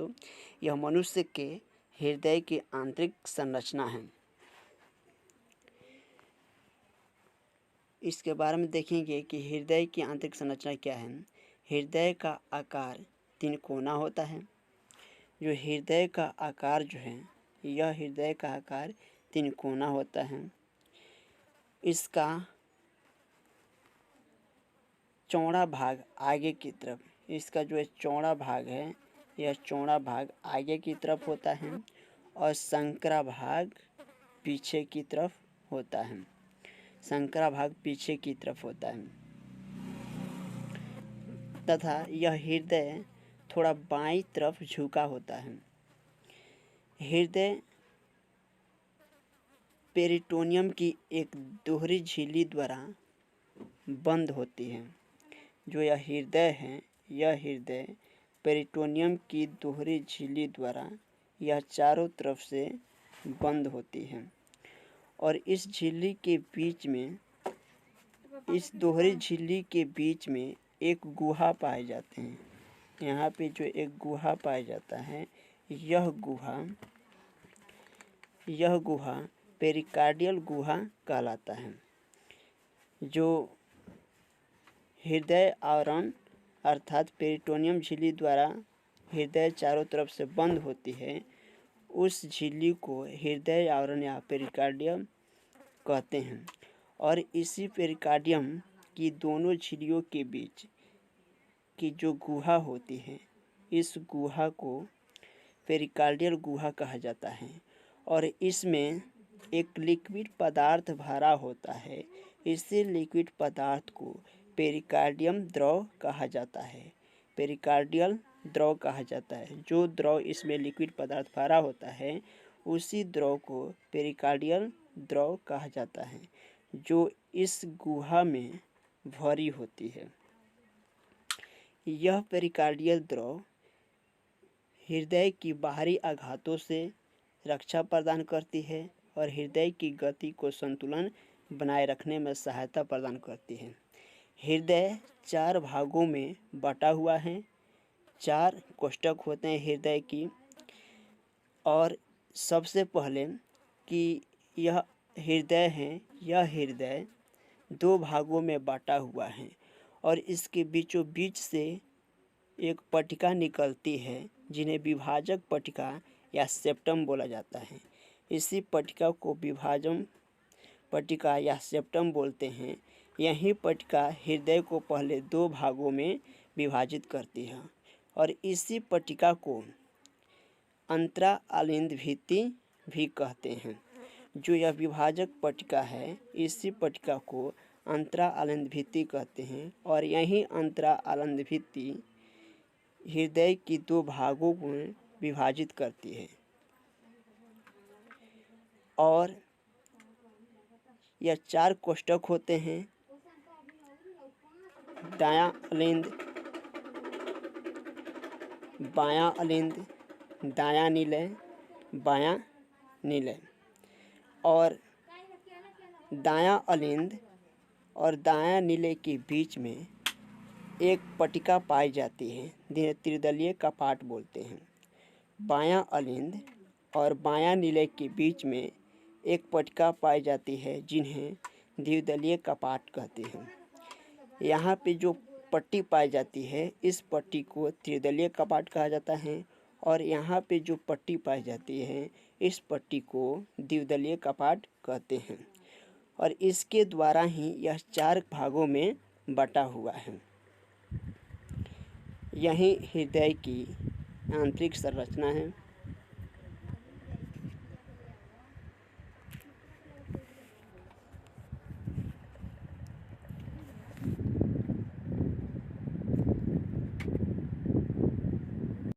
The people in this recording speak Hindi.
दोस्तों, यह मनुष्य के हृदय की आंतरिक संरचना है। इसके बारे में देखेंगे कि हृदय की आंतरिक संरचना क्या है। हृदय का आकार तिकोना होता है। जो हृदय का आकार जो है, यह हृदय का आकार तिकोना होता है। इसका चौड़ा भाग आगे की तरफ, इसका जो चौड़ा भाग है, यह चौड़ा भाग आगे की तरफ होता है और संकरा भाग पीछे की तरफ होता है। संकरा भाग पीछे की तरफ होता है तथा यह हृदय थोड़ा बाईं तरफ झुका होता है। हृदय पेरिटोनियम की एक दोहरी झिल्ली द्वारा बंद होती है। जो यह हृदय है, यह हृदय पेरिटोनियम की दोहरी झिल्ली द्वारा यह चारों तरफ से बंद होती है और इस झिल्ली के बीच में, इस दोहरी झिल्ली के बीच में एक गुहा पाए जाते हैं। यहाँ पे जो एक गुहा पाया जाता है, यह गुहा पेरिकार्डियल गुहा कहलाता है। जो हृदय आवरण अर्थात पेरिटोनियम झिल्ली द्वारा हृदय चारों तरफ से बंद होती है, उस झिल्ली को हृदय आवरण या पेरिकार्डियम कहते हैं। और इसी पेरिकार्डियम की दोनों झिल्लियों के बीच की जो गुहा होती है, इस गुहा को पेरिकार्डियल गुहा कहा जाता है और इसमें एक लिक्विड पदार्थ भरा होता है। इसी लिक्विड पदार्थ को पेरिकार्डियम द्रव कहा जाता है, पेरिकार्डियल द्रव कहा जाता है। जो द्रव इसमें लिक्विड पदार्थ भरा होता है, उसी द्रव को पेरिकार्डियल द्रव कहा जाता है, जो इस गुहा में भरी होती है। यह पेरिकार्डियल द्रव हृदय की बाहरी आघातों से रक्षा प्रदान करती है और हृदय की गति को संतुलन बनाए रखने में सहायता प्रदान करती है। हृदय 4 भागों में बटा हुआ है। 4 कोष्ठक होते हैं हृदय की। और सबसे पहले कि यह हृदय है, यह हृदय 2 भागों में बटा हुआ है और इसके बीचों बीच से एक पट्टिका निकलती है, जिन्हें विभाजक पट्टिका या सेप्टम बोला जाता है। इसी पट्टिका को विभाजन पट्टिका या सेप्टम बोलते हैं। यही पट्टिका हृदय को पहले 2 भागों में विभाजित करती है और इसी पट्टिका को अंतरा अलिंद भित्ति भी कहते हैं। जो यह विभाजक पट्टिका है, इसी पट्टिका को अंतरा अलिंद भित्ति कहते हैं और यही अंतरा अलिंद भित्ति हृदय की 2 भागों में विभाजित करती है। और यह 4 कोष्ठक होते हैं, दायां अलिंद, बायां अलिंद, दायां निलय, बायां निलय। और दायां अलिंद और दायां निलय के बीच में एक पट्टिका पाई जाती है, जिन्हें त्रिदलीय कपाट बोलते हैं। बायां अलिंद और बायां निलय के बीच में एक पट्टिका पाई जाती है, जिन्हें द्विदलीय कपाट कहते हैं। यहाँ पे जो पट्टी पाई जाती है, इस पट्टी को त्रिदलीय कपाट कहा जाता है और यहाँ पे जो पट्टी पाई जाती है, इस पट्टी को द्विदलीय कपाट कहते हैं और इसके द्वारा ही यह 4 भागों में बटा हुआ है। यही हृदय की आंतरिक संरचना है।